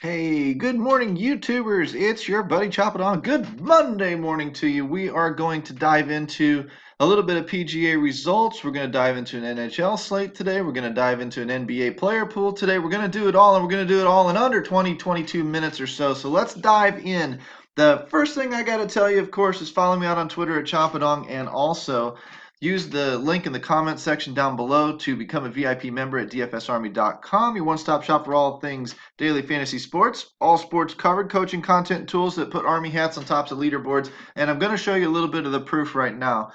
Hey, good morning, YouTubers. It's your buddy Chop It On. Good Monday morning to you. We are going to dive into a little bit of PGA results. We're going to dive into an NHL slate today. We're going to dive into an NBA player pool today. We're going to do it all, and we're going to do it all in under 22 minutes or so. So let's dive in. The first thing I got to tell you, of course, is follow me out on Twitter at Chop It On, and also use the link in the comment section down below to become a VIP member at dfsarmy.com, your one-stop shop for all things daily fantasy sports. All sports covered, coaching content and tools that put Army hats on tops of leaderboards. And I'm going to show you a little bit of the proof right now.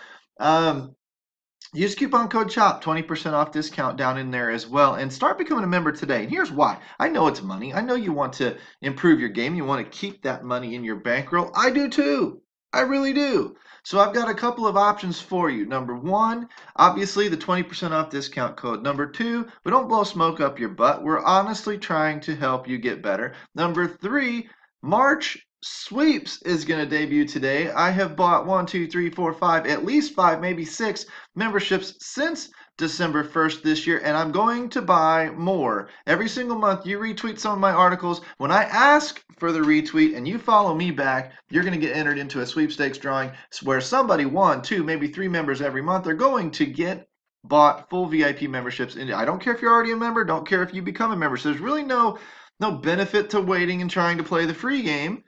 Use coupon code CHOP, 20% off discount down in there as well, and start becoming a member today. And here's why. I know it's money. I know you want to improve your game. You want to keep that money in your bankroll. I do too. I really do. So I've got a couple of options for you. Number one, obviously the 20% off discount code. Number two, we don't blow smoke up your butt. We're honestly trying to help you get better. Number three, March Sweeps is going to debut today. I have bought 1, 2, 3, 4, 5, at least 5, maybe 6 memberships since December 1st this year, and I'm going to buy more. Every single month, you retweet some of my articles. When I ask for the retweet and you follow me back, you're going to get entered into a sweepstakes drawing where somebody, 1, 2, maybe 3 members every month are going to get bought full VIP memberships. And I don't care if you're already a member, don't care if you become a member. So there's really no benefit to waiting and trying to play the free game.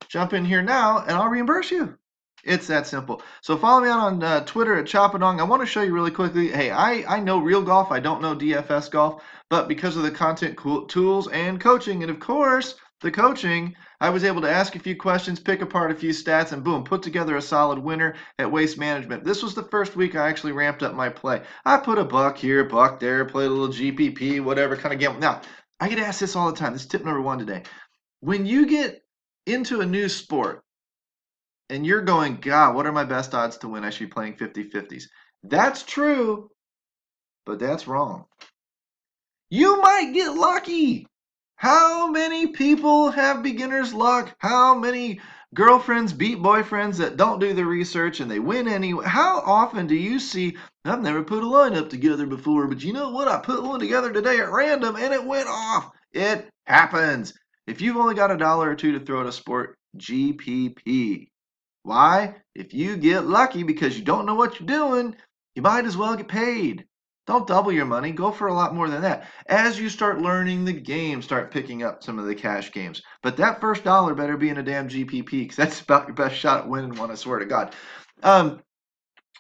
Jump in here now and I'll reimburse you. It's that simple. So follow me out on Twitter at Chopadong. I want to show you really quickly. Hey, I know real golf. I don't know DFS golf. But because of the content tools and coaching, and of course, the coaching, I was able to ask a few questions, pick apart a few stats, and boom, put together a solid winner at Waste Management. This was the first week I actually ramped up my play. I put a buck here, buck there, played a little GPP, whatever kind of game. Now, I get asked this all the time. This is tip number 1 today. When you get into a new sport and you're going, God, what are my best odds to win? I should be playing 50-50s. That's true, but that's wrong. You might get lucky. How many people have beginner's luck? How many girlfriends beat boyfriends that don't do the research and they win anyway? How often do you see, I've never put a lineup together before, but you know what? I put one together today at random and it went off. It happens. If you've only got $1 or 2 to throw at a sport, GPP. Why? If you get lucky because you don't know what you're doing, you might as well get paid. Don't double your money. Go for a lot more than that. As you start learning the game, start picking up some of the cash games. But that first dollar better be in a damn GPP because that's about your best shot at winning one, I swear to God.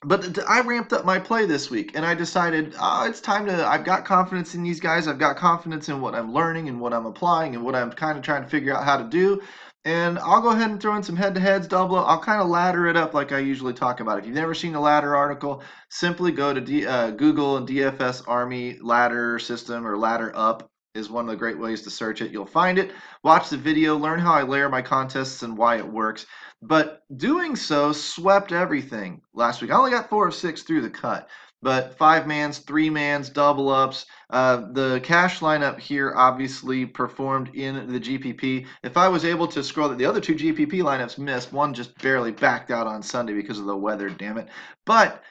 But I ramped up my play this week, and I decided it's time to. I've got confidence in these guys. I've got confidence in what I'm learning and what I'm applying and what I'm kind of trying to figure out how to do. And I'll go ahead and throw in some head-to-heads, double. I'll kind of ladder it up like I usually talk about. If you've never seen the ladder article, simply go to Google and DFS Army ladder system or ladder up is one of the great ways to search it. You'll find it. Watch the video, learn how I layer my contests and why it works. But doing so swept everything last week. I only got 4 of 6 through the cut, but 5-mans, 3-mans, double ups. The cash lineup here obviously performed in the GPP. If I was able to scroll, the other 2 GPP lineups missed. One just barely backed out on Sunday because of the weather, damn it. But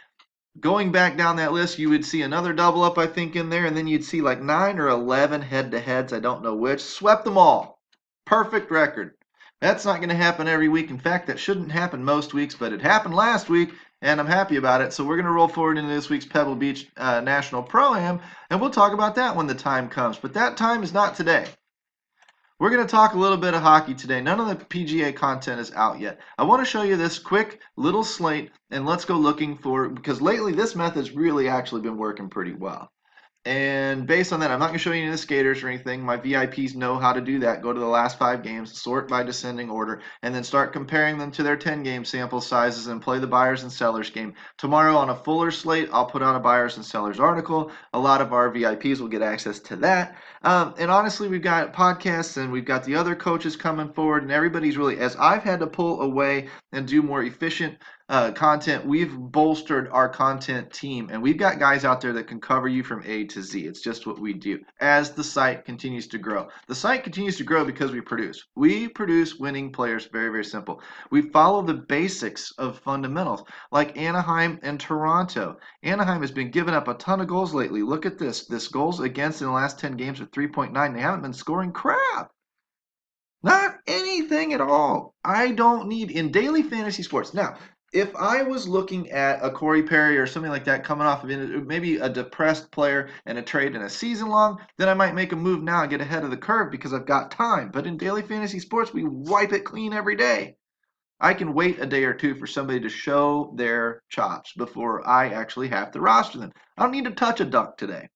going back down that list, you would see another double up, I think, in there, and then you'd see like 9 or 11 head-to-heads. I don't know which. Swept them all. Perfect record. That's not going to happen every week. In fact, that shouldn't happen most weeks, but it happened last week, and I'm happy about it. So we're going to roll forward into this week's Pebble Beach National Pro-Am, and we'll talk about that when the time comes. But that time is not today. We're going to talk a little bit of hockey today. None of the PGA content is out yet. I want to show you this quick little slate, and let's go looking for, because lately this method's really actually been working pretty well. And based on that, I'm not going to show you any of the skaters or anything. My VIPs know how to do that. Go to the last 5 games, sort by descending order, and then start comparing them to their 10-game sample sizes and play the buyers and sellers game. Tomorrow on a fuller slate, I'll put out a buyers and sellers article. A lot of our VIPs will get access to that. And honestly, we've got podcasts and we've got the other coaches coming forward, and everybody's really, as I've had to pull away and do more efficient content, we've bolstered our content team, and we've got guys out there that can cover you from A to Z. It's just what we do as the site continues to grow. The site continues to grow because we produce. We produce winning players. Very, very simple. We follow the basics of fundamentals like Anaheim and Toronto. Anaheim has been giving up a ton of goals lately. Look at this. This goals against in the last 10 games are 3.9. They haven't been scoring crap. Not anything at all. I don't need in daily fantasy sports. Now, if I was looking at a Corey Perry or something like that coming off of maybe a depressed player and a trade in a season long, then I might make a move now and get ahead of the curve because I've got time. But in daily fantasy sports, we wipe it clean every day. I can wait a day or two for somebody to show their chops before I actually have to roster them. I don't need to touch a duck today.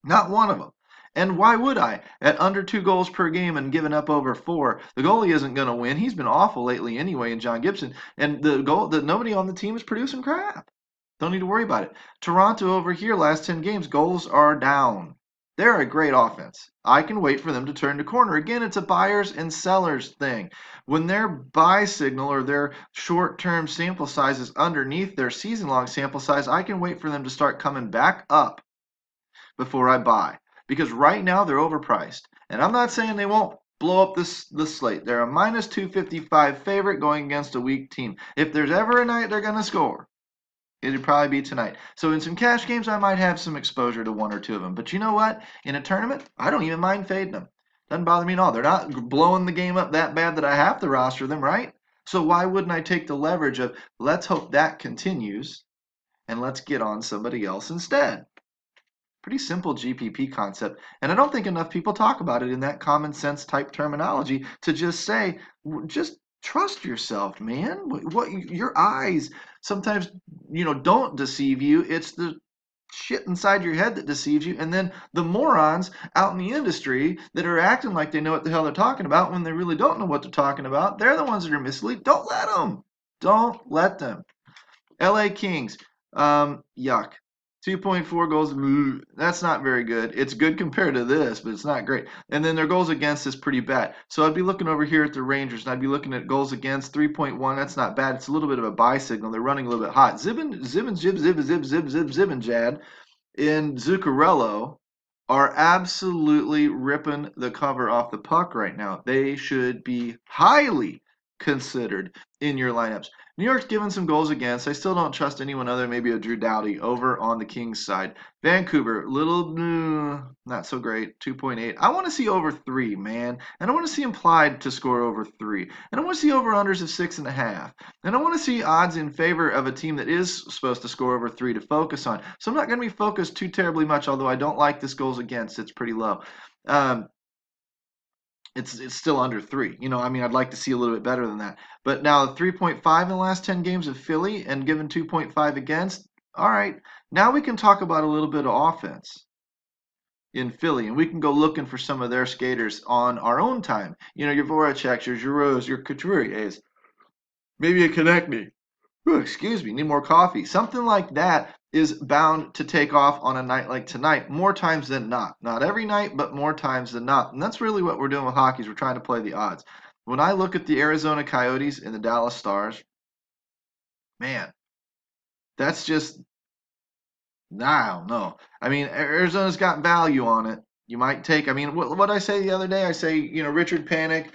Not one of them. And why would I? At under 2 goals per game and giving up over 4, the goalie isn't going to win. He's been awful lately anyway in John Gibson. And the goal that nobody on the team is producing crap. Don't need to worry about it. Toronto over here, last 10 games, goals are down. They're a great offense. I can wait for them to turn the corner. Again, it's a buyers and sellers thing. When their buy signal or their short-term sample size is underneath their season-long sample size, I can wait for them to start coming back up before I buy. Because right now they're overpriced. And I'm not saying they won't blow up this slate. They're a minus 255 favorite going against a weak team. If there's ever a night they're going to score, it'd probably be tonight. So in some cash games, I might have some exposure to one or two of them. But you know what? In a tournament, I don't even mind fading them. Doesn't bother me at all. They're not blowing the game up that bad that I have to roster them, right? So why wouldn't I take the leverage of let's hope that continues and let's get on somebody else instead? Pretty simple GPP concept, and I don't think enough people talk about it in that common sense type terminology to just say, just trust yourself, man. What your eyes sometimes, don't deceive you. It's the shit inside your head that deceives you, and then the morons out in the industry that are acting like they know what the hell they're talking about when they really don't know what they're talking about. They're the ones that are misleading. Don't let them. Don't let them. LA Kings, yuck. 2.4 goals. That's not very good. It's good compared to this, but it's not great. And then their goals against is pretty bad. So I'd be looking over here at the Rangers, and I'd be looking at goals against 3.1. That's not bad. It's a little bit of a buy signal. They're running a little bit hot. Zibanejad and Zuccarello are absolutely ripping the cover off the puck right now. They should be highly considered in your lineups. New York's given some goals against. I still don't trust anyone other than maybe a Drew Doughty over on the Kings side. Vancouver, little not so great, 2.8. I want to see over 3, man. And I want to see implied to score over 3. And I want to see over-unders of 6.5. And I want to see odds in favor of a team that is supposed to score over 3 to focus on. So I'm not going to be focused too terribly much, although I don't like this goals against. It's pretty low. It's still under 3. I'd like to see a little bit better than that. But now 3.5 in the last 10 games of Philly and given 2.5 against. All right, now we can talk about a little bit of offense in Philly, and we can go looking for some of their skaters on our own time. Your Voraceks, your Giroux, your Couturiers, maybe a Konechny. Excuse me, need more coffee. Something like that is bound to take off on a night like tonight, more times than not. Not every night, but more times than not. And that's really what we're doing with hockey is we're trying to play the odds. When I look at the Arizona Coyotes and the Dallas Stars, man, that's just, I don't know. Arizona's got value on it. You might take, what I say the other day, I say, Richard Panik,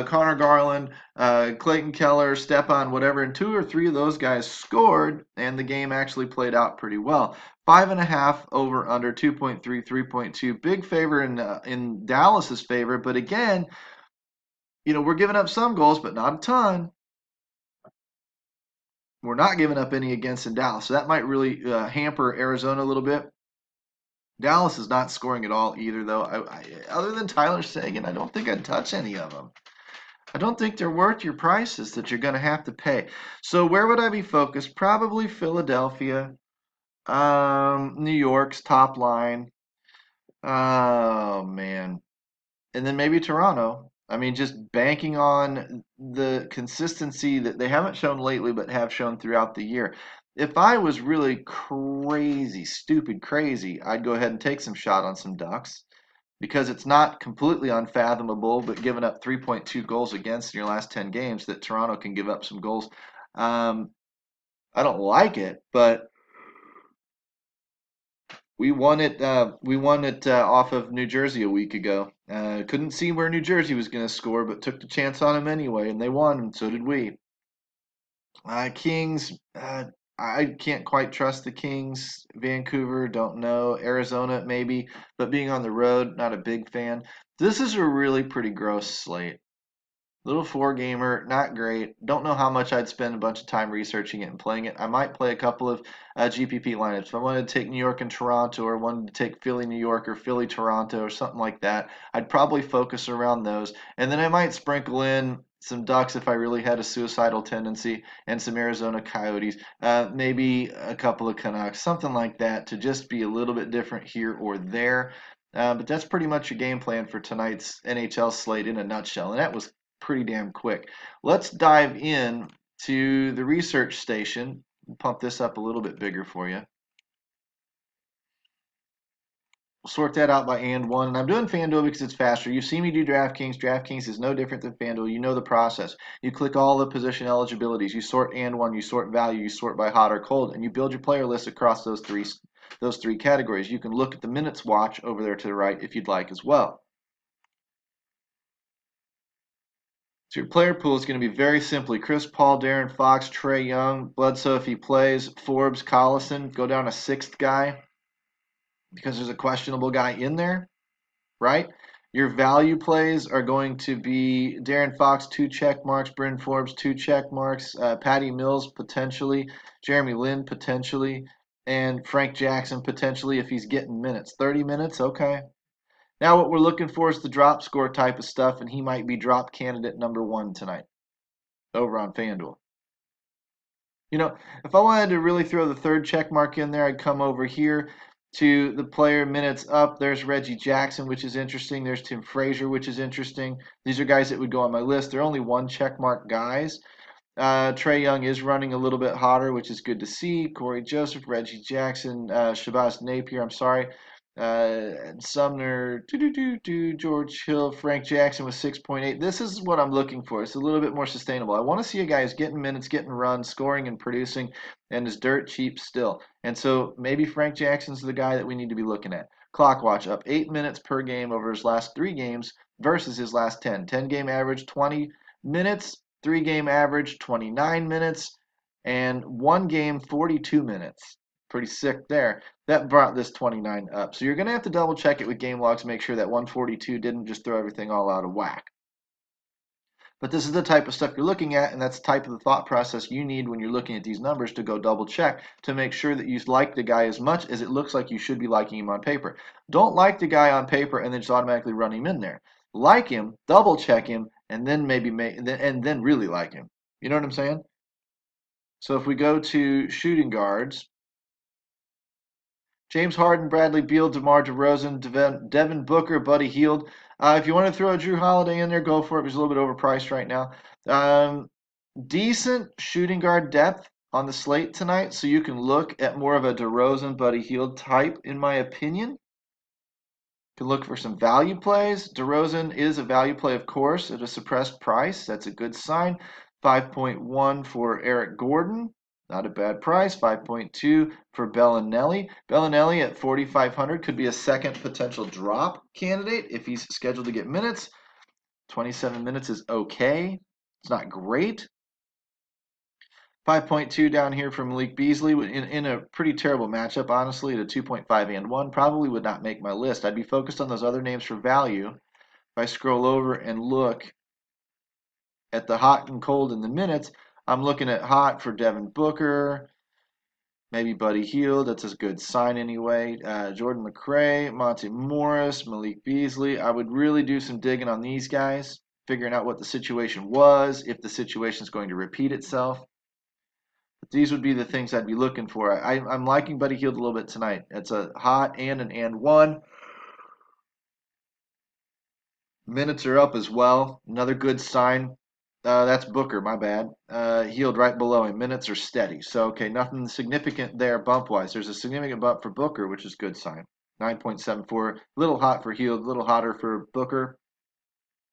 Connor Garland, Clayton Keller, Stepan, whatever, and 2 or 3 of those guys scored, and the game actually played out pretty well. 5.5 over under 2.3, 3.2. Big favor in Dallas's favor, but again, we're giving up some goals, but not a ton. We're not giving up any against in Dallas, so that might really hamper Arizona a little bit. Dallas is not scoring at all either, though. Other than Tyler Seguin, I don't think I'd touch any of them. I don't think they're worth your prices that you're going to have to pay. So where would I be focused? Probably Philadelphia, New York's top line. Oh, man. And then maybe Toronto. Just banking on the consistency that they haven't shown lately, but have shown throughout the year. If I was really crazy, stupid crazy, I'd go ahead and take some shot on some Ducks because it's not completely unfathomable, but giving up 3.2 goals against in your last 10 games that Toronto can give up some goals. I don't like it, but we won it. We won it off of New Jersey a week ago. Couldn't see where New Jersey was going to score, but took the chance on them anyway, and they won, and so did we. Kings. I can't quite trust the Kings. Vancouver, don't know. Arizona, maybe, but being on the road, not a big fan. This is a really pretty gross slate. Little four gamer, not great. Don't know how much I'd spend a bunch of time researching it and playing it. I might play a couple of GPP lineups. If I wanted to take New York and Toronto, or wanted to take Philly, New York, or Philly, Toronto, or something like that, I'd probably focus around those. And then I might sprinkle in some Ducks if I really had a suicidal tendency, and some Arizona Coyotes, maybe a couple of Canucks, something like that, to just be a little bit different here or there. But that's pretty much your game plan for tonight's NHL slate in a nutshell. And that was pretty damn quick. Let's dive in to the research station. Pump this up a little bit bigger for you. We'll sort that out by and one. And I'm doing Fanduel because it's faster. You see me do DraftKings. DraftKings is no different than Fanduel. You know the process. You click all the position eligibilities. You sort and one. You sort value. You sort by hot or cold, and you build your player list across those three categories. You can look at the minutes watch over there to the right if you'd like as well. So your player pool is going to be very simply Chris Paul, Darren Fox, Trey Young, Bledsoe if he plays, Forbes, Collison. Go down a sixth guy because there's a questionable guy in there, right? Your value plays are going to be Darren Fox, 2 check marks, Bryn Forbes, 2 check marks, Patty Mills potentially, Jeremy Lin potentially, and Frank Jackson potentially if he's getting minutes. 30 minutes, okay. Now what we're looking for is the drop score type of stuff, and he might be drop candidate number 1 tonight over on FanDuel. You know, if I wanted to really throw the third check mark in there, I'd come over here to the player minutes up. There's Reggie Jackson, which is interesting. There's Tim Frazier, which is interesting. These are guys that would go on my list. They're only 1 check mark guys. Trey Young is running a little bit hotter, which is good to see. Corey Joseph, Reggie Jackson, Shabazz Napier, I'm sorry. Sumner, George Hill, Frank Jackson with 6.8. This is what I'm looking for. It's a little bit more sustainable. I want to see a guy who's getting minutes, getting runs, scoring and producing, and is dirt cheap still. And so maybe Frank Jackson's the guy that we need to be looking at. Clock watch up 8 minutes per game over his last 3 games versus his last 10. 10-game average, 20 minutes. 3-game average, 29 minutes. And 1 game, 42 minutes. Pretty sick there. That brought this 29 up. So you're going to have to double check it with game logs to make sure that 142 didn't just throw everything all out of whack. But this is the type of stuff you're looking at, and that's the type of the thought process you need when you're looking at these numbers to go double check to make sure that you like the guy as much as it looks like you should be liking him on paper. Don't like the guy on paper and then just automatically run him in there. Like him, double check him, and then then really like him. You know what I'm saying? So if we go to shooting guards, James Harden, Bradley Beal, DeMar DeRozan, Devin Booker, Buddy Hield. If you want to throw a Drew Holiday in there, go for it. He's a little bit overpriced right now. Decent shooting guard depth on the slate tonight, so you can look at more of a DeRozan, Buddy Hield type, in my opinion. You can look for some value plays. DeRozan is a value play, of course, at a suppressed price. That's a good sign. 5.1 for Eric Gordon. Not a bad price. 5.2 for Bellinelli. Bellinelli at 4,500 could be a second potential drop candidate if he's scheduled to get minutes. 27 minutes is okay. It's not great. 5.2 down here from Malik Beasley in a pretty terrible matchup, honestly, at a 2.5 and 1. Probably would not make my list. I'd be focused on those other names for value. If I scroll over and look at the hot and cold in the minutes, I'm looking at hot for Devin Booker, maybe Buddy Hield. That's a good sign anyway. Jordan McRae, Monte Morris, Malik Beasley. I would really do some digging on these guys, figuring out what the situation was, if the situation is going to repeat itself. But these would be the things I'd be looking for. I'm liking Buddy Hield a little bit tonight. It's a hot and an and one. Minutes are up as well. Another good sign. That's Booker, my bad. Hield right below him. Minutes are steady. So, okay, nothing significant there bump-wise. There's a significant bump for Booker, which is a good sign. 9.74. A little hot for Hield, a little hotter for Booker.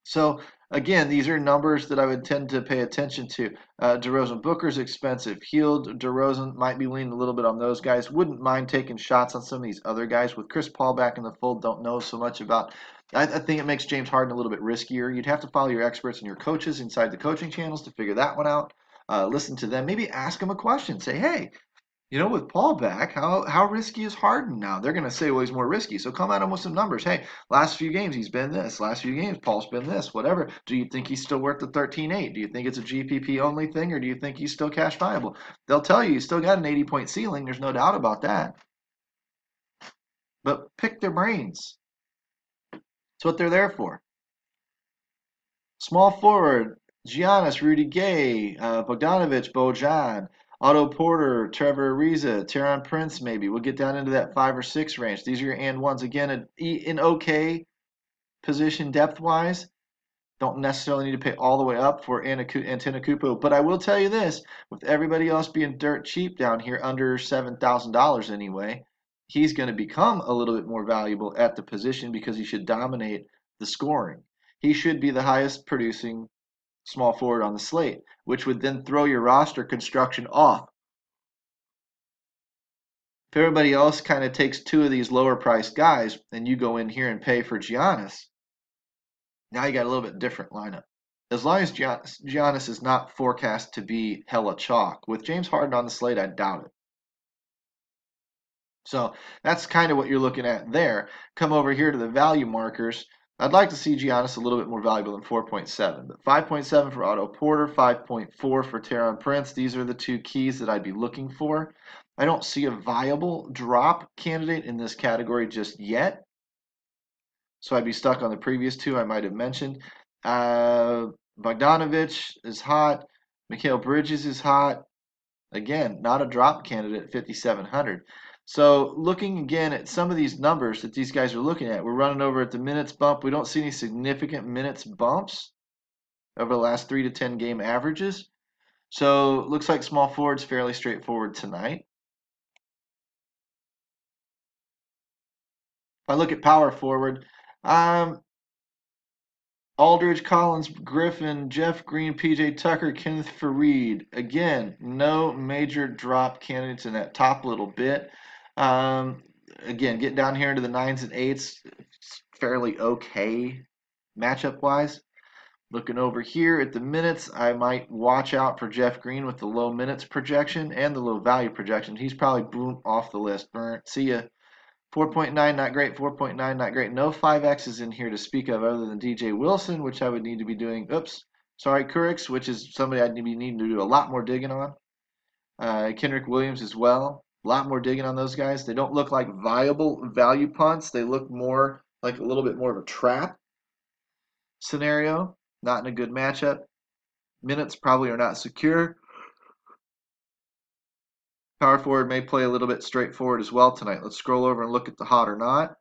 So, again, these are numbers that I would tend to pay attention to. DeRozan, Booker's expensive. Hield, DeRozan might be leaning a little bit on those guys. Wouldn't mind taking shots on some of these other guys. With Chris Paul back in the fold, don't know so much about. I think it makes James Harden a little bit riskier. You'd have to follow your experts and your coaches inside the coaching channels to figure that one out. Listen to them. Maybe ask them a question. Say, hey, With Paul back, how risky is Harden now? They're going to say, well, he's more risky. So come at him with some numbers. Hey, last few games he's been this. Last few games Paul's been this. Whatever. Do you think he's still worth the 13.8? Do you think it's a GPP only thing, or do you think he's still cash viable? They'll tell you he's still got an 80-point ceiling. There's no doubt about that. But pick their brains. That's what they're there for. Small forward, Giannis, Rudy Gay, Bogdanovich, Bojan, Otto Porter, Trevor Ariza, Teron Prince, maybe. We'll get down into that 5 or 6 range. These are your and ones. Again, in okay position depth-wise. Don't necessarily need to pay all the way up for Antetokounmpo. But I will tell you this, with everybody else being dirt cheap down here, under $7,000 anyway, he's going to become a little bit more valuable at the position because he should dominate the scoring. He should be the highest producing small forward on the slate, which would then throw your roster construction off. If everybody else kind of takes 2 of these lower priced guys and you go in here and pay for Giannis, now you got a little bit different lineup. As long as Giannis is not forecast to be hella chalk. With James Harden on the slate, I doubt it. So that's kind of what you're looking at there. Come over here to the value markers. I'd like to see Giannis a little bit more valuable than 4.7, but 5.7 for Otto Porter, 5.4 for Teron Prince. These are the 2 keys that I'd be looking for. I don't see a viable drop candidate in this category just yet, so I'd be stuck on the previous 2 I might have mentioned. Bogdanovich is hot. Mikal Bridges is hot. Again, not a drop candidate at 5,700. So looking again at some of these numbers that these guys are looking at, we're running over at the minutes bump. We don't see any significant minutes bumps over the last 3 to 10 game averages. So looks like small forward's fairly straightforward tonight. If I look at power forward, Aldridge, Collins, Griffin, Jeff Green, PJ Tucker, Kenneth Faried. Again, no major drop candidates in that top little bit. Again, get down here into the 9s and 8s, it's fairly okay matchup-wise. Looking over here at the minutes, I might watch out for Jeff Green with the low minutes projection and the low value projection. He's probably boom off the list. Burnt. See ya. 4.9, not great. 4.9, not great. No 5Xs in here to speak of other than DJ Wilson, which I would need to be doing. Oops. Sorry, Kurix, which is somebody I'd be needing to do a lot more digging on. Kenrick Williams as well. A lot more digging on those guys. They don't look like viable value punts. They look more like a little bit more of a trap scenario. Not in a good matchup. Minutes probably are not secure. Power forward may play a little bit straightforward as well tonight. Let's scroll over and look at the hot or not.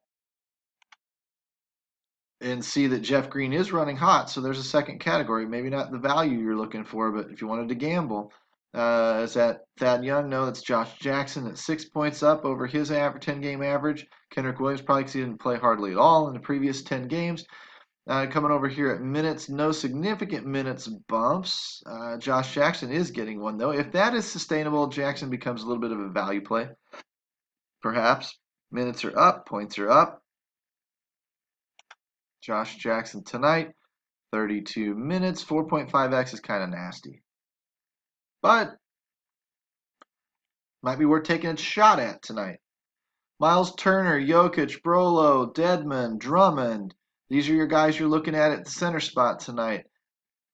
And see that Jeff Green is running hot. So there's a second category. Maybe not the value you're looking for, but if you wanted to gamble. Is that Thad Young? No, that's Josh Jackson at 6 points up over his 10-game average. Kenrick Williams probably because he didn't play hardly at all in the previous 10 games. Coming over here at minutes, no significant minutes bumps. Josh Jackson is getting one, though. If that is sustainable, Jackson becomes a little bit of a value play. Perhaps. Minutes are up, points are up. Josh Jackson tonight, 32 minutes. 4.5x is kind of nasty. But might be worth taking a shot at tonight. Miles Turner, Jokic, Brolo, Dedmon, Drummond. These are your guys you're looking at the center spot tonight.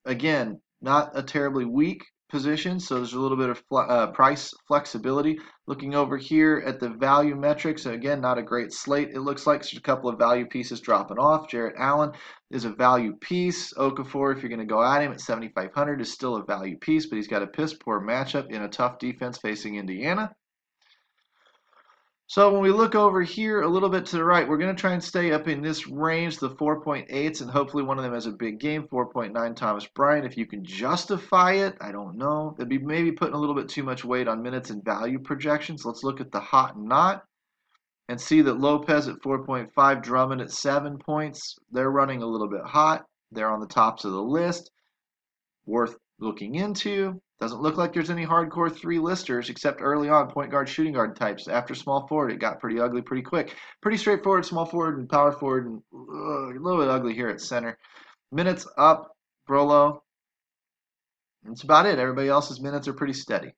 Again, not a terribly weak position, so there's a little bit of price flexibility. Looking over here at the value metrics, again, not a great slate. It looks like there's a couple of value pieces dropping off. Jarrett Allen is a value piece. Okafor, if you're going to go at him at 7,500, is still a value piece, but he's got a piss poor matchup in a tough defense facing Indiana. So when we look over here a little bit to the right, we're going to try and stay up in this range, the 4.8s, and hopefully one of them has a big game, 4.9 Thomas Bryant. If you can justify it, I don't know. It'd be maybe putting a little bit too much weight on minutes and value projections. Let's look at the hot and not and see that Lopez at 4.5, Drummond at 7 points. They're running a little bit hot. They're on the tops of the list. Worth looking into. Doesn't look like there's any hardcore 3-listers except early on point guard, shooting guard types. After small forward, it got pretty ugly pretty quick. Pretty straightforward small forward and power forward, and a little bit ugly here at center. Minutes up, Brolo. That's about it. Everybody else's minutes are pretty steady.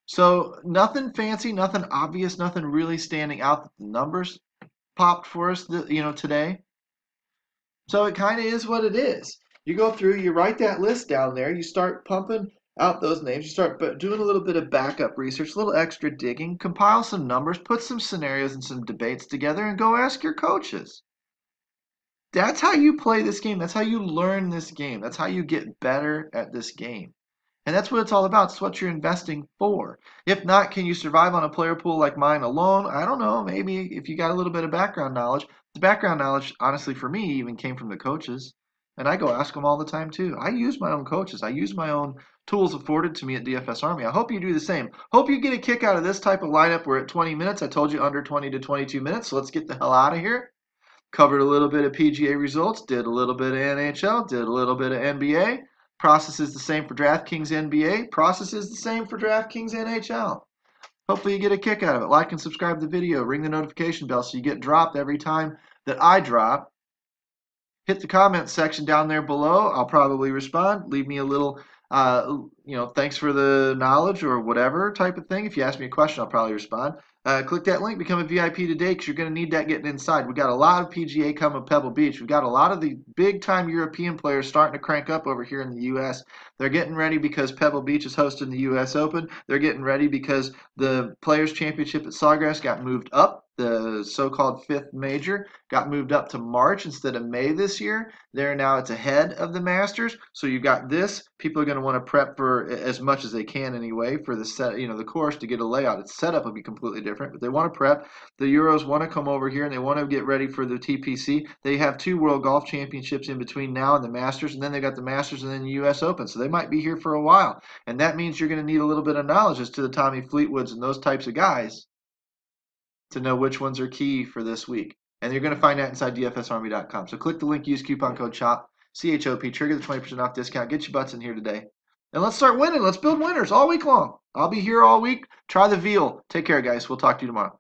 So nothing fancy, nothing obvious, nothing really standing out that the numbers popped for us, today. So it kind of is what it is. You go through, you write that list down there, you start pumping out those names, you start doing a little bit of backup research, a little extra digging, compile some numbers, put some scenarios and some debates together, and go ask your coaches. That's how you play this game. That's how you learn this game. That's how you get better at this game. And that's what it's all about. It's what you're investing for. If not, can you survive on a player pool like mine alone? I don't know. Maybe if you got a little bit of background knowledge. The background knowledge, honestly, for me, even came from the coaches. And I go ask them all the time, too. I use my own coaches. I use my own tools afforded to me at DFS Army. I hope you do the same. Hope you get a kick out of this type of lineup. We're at 20 minutes. I told you under 20 to 22 minutes. So let's get the hell out of here. Covered a little bit of PGA results, did a little bit of NHL, did a little bit of NBA. Process is the same for DraftKings NBA. Process is the same for DraftKings NHL. Hopefully you get a kick out of it. Like and subscribe to the video. Ring the notification bell so you get dropped every time that I drop. Hit the comment section down there below. I'll probably respond. Leave me a little, thanks for the knowledge or whatever type of thing. If you ask me a question, I'll probably respond. Click that link, become a VIP today because you're going to need that getting inside. We got a lot of PGA coming to Pebble Beach. We've got a lot of the big-time European players starting to crank up over here in the U.S. They're getting ready because Pebble Beach is hosting the U.S. Open. They're getting ready because the Players' Championship at Sawgrass got moved up. The so-called fifth major got moved up to March instead of May this year. There now it's ahead of the Masters. So you've got this. People are going to want to prep for as much as they can anyway for the set, the course to get a layout. Its setup will be completely different, but they want to prep. The Euros want to come over here and they want to get ready for the TPC. They have 2 World Golf Championships in between now and the Masters, and then they got the Masters and then the U.S. Open. So they might be here for a while, and that means you're going to need a little bit of knowledge as to the Tommy Fleetwoods and those types of guys to know which ones are key for this week. And you're going to find that inside dfsarmy.com. So click the link, use coupon code CHOP, CHOP, trigger the 20% off discount. Get your butts in here today. And let's start winning. Let's build winners all week long. I'll be here all week. Try the veal. Take care, guys. We'll talk to you tomorrow.